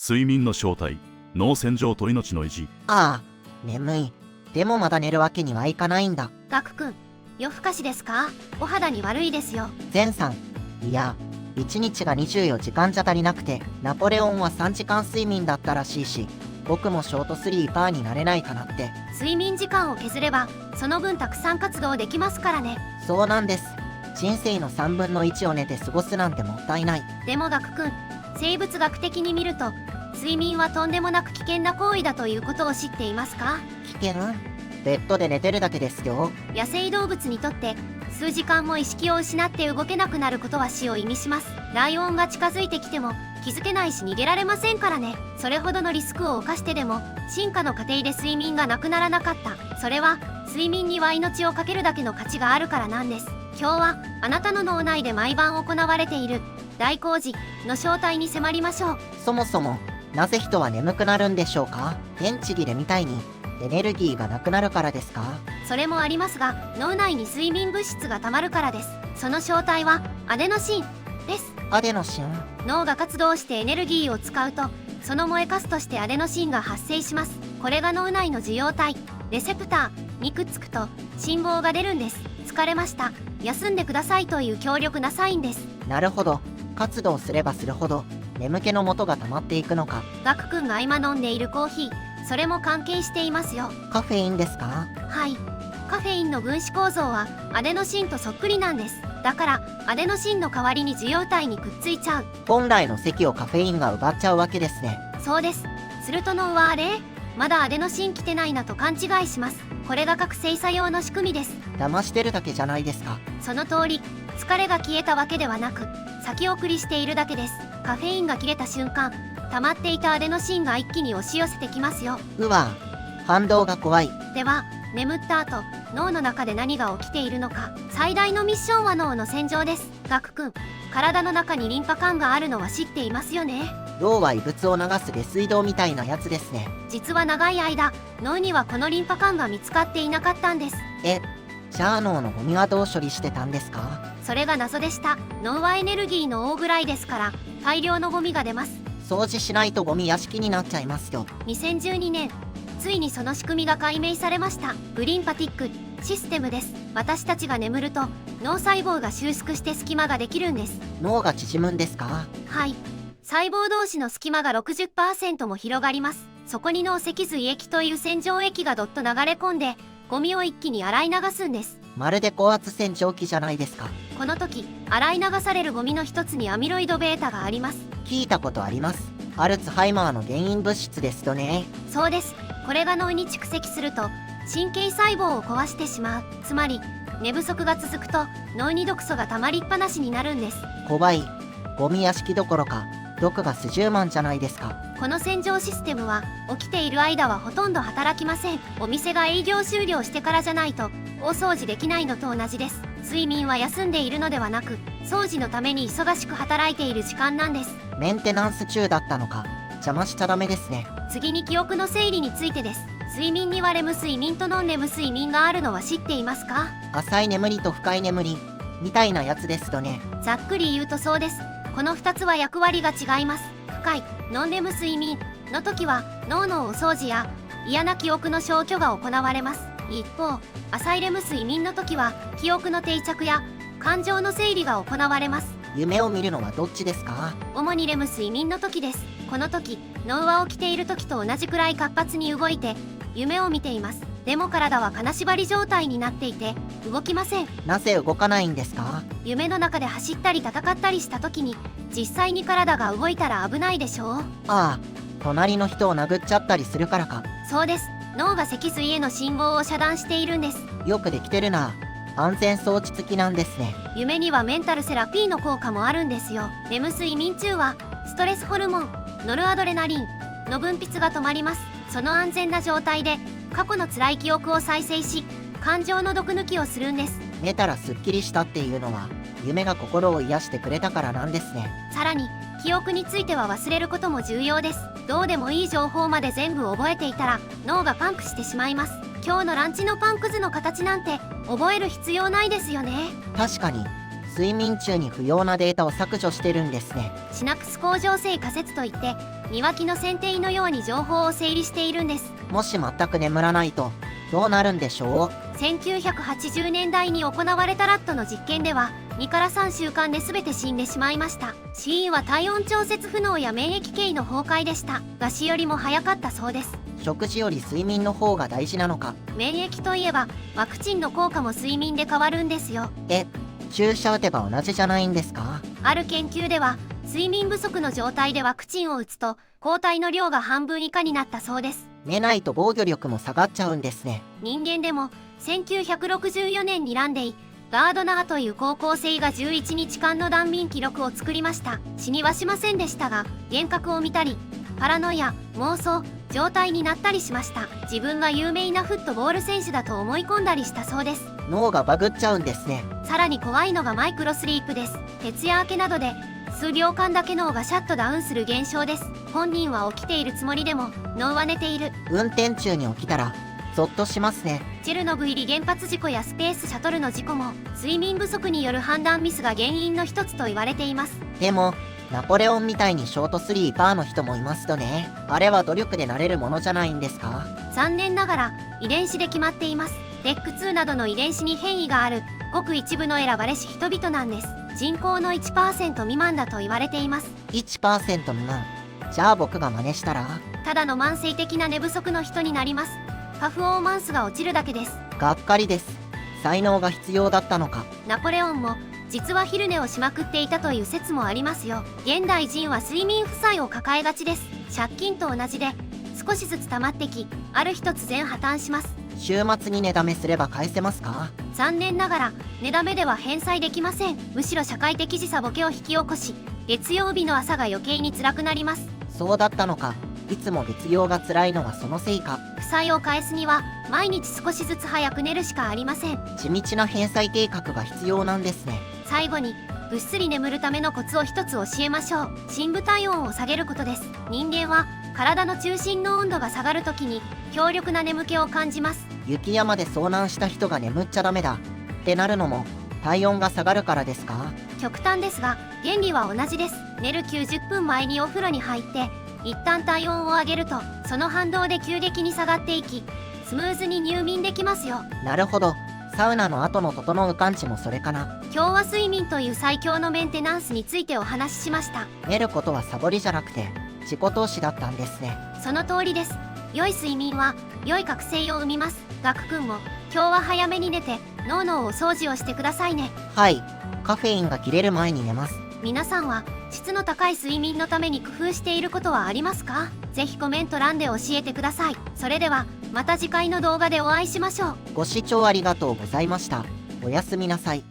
睡眠の正体、脳洗浄と命の維持。ああ、眠い。でもまだ寝るわけにはいかないんだ。ガク君、夜更かしですか？お肌に悪いですよ。ゼンさん、いや、1日が24時間じゃ足りなくて、ナポレオンは3時間睡眠だったらしいし、僕もショートスリーパーになれないかなって。睡眠時間を削ればその分たくさん活動できますからね。そうなんです。人生の3分の1を寝て過ごすなんてもったいない。でもガク君、生物学的に見ると睡眠はとんでもなく危険な行為だということを知っていますか？危険？ベッドで寝てるだけですよ。野生動物にとって数時間も意識を失って動けなくなることは死を意味します。ライオンが近づいてきても気づけないし逃げられませんからね。それほどのリスクを冒してでも進化の過程で睡眠がなくならなかった。それは睡眠には命を懸けるだけの価値があるからなんです。今日はあなたの脳内で毎晩行われている大工事の正体に迫りましょう。そもそもなぜ人は眠くなるんでしょうか？電池切れみたいにエネルギーがなくなるからですか？それもありますが、脳内に睡眠物質がたまるからです。その正体はアデノシンです。アデノシン？脳が活動してエネルギーを使うとその燃えかすとしてアデノシンが発生します。これが脳内の受容体レセプターにくっつくと信号が出るんです。疲れました、休んでくださいという強力なサインです。なるほど。活動すればするほど眠気の元が溜まっていくのか。ガク君が今飲んでいるコーヒー、それも関係していますよ。カフェインですか？はい、カフェインの分子構造はアデノシンとそっくりなんです。だからアデノシンの代わりに受容体にくっついちゃう。本来の席をカフェインが奪っちゃうわけですね。そうです。すると脳はあれ、まだアデノシン来てないなと勘違いします。これが覚醒作用の仕組みです。騙してるだけじゃないですか。その通り、疲れが消えたわけではなく先送りしているだけです。カフェインが切れた瞬間、溜まっていたアデノシンが一気に押し寄せてきますよ。うわ、反動が怖い。では眠った後、脳の中で何が起きているのか。最大のミッションは脳の洗浄です。ガク君、体の中にリンパ管があるのは知っていますよね。脳は異物を流す下水道みたいなやつですね。実は長い間脳にはこのリンパ管が見つかっていなかったんです。じゃあ脳のゴミはどう処理してたんですか？それが謎でした。脳はエネルギーの大ぐらいですから大量のゴミが出ます。掃除しないとゴミ屋敷になっちゃいますよ。2012年、ついにその仕組みが解明されました。グリンパティックシステムです。私たちが眠ると脳細胞が収縮して隙間ができるんです。脳が縮むんですか？はい、細胞同士の隙間が 60% も広がります。そこに脳脊髄液という洗浄液がどっと流れ込んでゴミを一気に洗い流すんです。まるで高圧洗浄機じゃないですか。この時洗い流されるゴミの一つにアミロイド β があります。聞いたことあります。アルツハイマーの原因物質ですよね。そうです。これが脳に蓄積すると神経細胞を壊してしまう。つまり寝不足が続くと脳に毒素が溜まりっぱなしになるんです。怖い。ゴミ屋敷どころか毒が数十万じゃないですか。この洗浄システムは起きている間はほとんど働きません。お店が営業終了してからじゃないと大掃除できないのと同じです。睡眠は休んでいるのではなく掃除のために忙しく働いている時間なんです。メンテナンス中だったのか。邪魔しちゃダメですね。次に記憶の整理についてです。睡眠にはレム睡眠とノンレム睡眠があるのは知っていますか？浅い眠りと深い眠りみたいなやつですよね。ざっくり言うとそうです。この2つは役割が違います。深いノンレム睡眠の時は脳のお掃除や嫌な記憶の消去が行われます。一方、浅いレム睡眠の時は記憶の定着や感情の整理が行われます。夢を見るのはどっちですか？主にレム睡眠の時です。この時、脳は起きている時と同じくらい活発に動いて夢を見ています。でも体は金縛り状態になっていて動きません。なぜ動かないんですか？夢の中で走ったり戦ったりした時に実際に体が動いたら危ないでしょう。ああ、隣の人を殴っちゃったりするからか。そうです。脳が脊髄への信号を遮断しているんです。よくできてるな。安全装置付きなんですね。夢にはメンタルセラピーの効果もあるんですよ。レム睡眠中はストレスホルモンノルアドレナリンの分泌が止まります。その安全な状態で過去の辛い記憶を再生し感情の毒抜きをするんです。寝たらすっきりしたっていうのは夢が心を癒してくれたからなんですね。さらに記憶については忘れることも重要です。どうでもいい情報まで全部覚えていたら脳がパンクしてしまいます。今日のランチのパンくずの形なんて覚える必要ないですよね。確かに睡眠中に不要なデータを削除してるんですね。シナプス甲状腺仮説といって庭木の剪定のように情報を整理しているんです。もし全く眠らないとどうなるんでしょ1980年代に行われたラットの実験では2から3週間で全て死んでしまいました。死因は体温調節不能や免疫系の崩壊でしたが死よりも早かったそうです。う？食事より睡眠の方が大事なのか？免疫といえばワクチンの効果も睡眠で変わるんですよ。注射打てば同じじゃないんですか？ある研究では睡眠不足の状態でワクチンを打つと抗体の量が半分以下になったそうです。寝ないと防御力も下がっちゃうんですね。人間でも1964年にランデイ・ガードナーという高校生が11日間の断眠記録を作りました。死にはしませんでしたが幻覚を見たりパラノイア、妄想状態になったりしました。自分が有名なフットボール選手だと思い込んだりしたそうです。脳がバグっちゃうんですね。さらに怖いのがマイクロスリープです。徹夜明けなどで数秒間だけ脳がシャットダウンする現象です。本人は起きているつもりでも脳は寝ている。運転中に起きたらゾッとしますね。チェルノブイリ原発事故やスペースシャトルの事故も睡眠不足による判断ミスが原因の一つと言われています。でもナポレオンみたいにショートスリーパーの人もいますとね。あれは努力でなれるものじゃないんですか？残念ながら遺伝子で決まっています。DEC2 などの遺伝子に変異があるごく一部の選ばれし人々なんです。人口の 1% 未満だと言われています。 1% 未満。じゃあ僕が真似したらただの慢性的な寝不足の人になります。パフォーマンスが落ちるだけです。がっかりです。才能が必要だったのか。ナポレオンも実は昼寝をしまくっていたという説もありますよ。現代人は睡眠負債を抱えがちです。借金と同じで少しずつ溜まってき、ある日突然破綻します。週末に寝だめすれば返せますか？残念ながら寝だめでは返済できません。むしろ社会的時差ボケを引き起こし月曜日の朝が余計に辛くなります。そうだったのか。いつも月曜が辛いのはそのせいか。負債を返すには毎日少しずつ早く寝るしかありません。地道な返済計画が必要なんですね。最後にぐっすり眠るためのコツを一つ教えましょう。深部体温を下げることです。人間は体の中心の温度が下がるときに強力な眠気を感じます。雪山で遭難した人が眠っちゃダメだってなるのも体温が下がるからですか？極端ですが原理は同じです。寝る90分前にお風呂に入って一旦体温を上げるとその反動で急激に下がっていきスムーズに入眠できますよ。なるほど。サウナの後の整う感じもそれかな。今日は睡眠という最強のメンテナンスについてお話ししました。寝ることはサボりじゃなくて自己投資だったんですね。その通りです。良い睡眠は良い覚醒を生みます。ガク君も今日は早めに寝て脳のお掃除をしてくださいね。はい。カフェインが切れる前に寝ます。皆さんは質の高い睡眠のために工夫していることはありますか？ぜひコメント欄で教えてください。それではまた次回の動画でお会いしましょう。ご視聴ありがとうございました。おやすみなさい。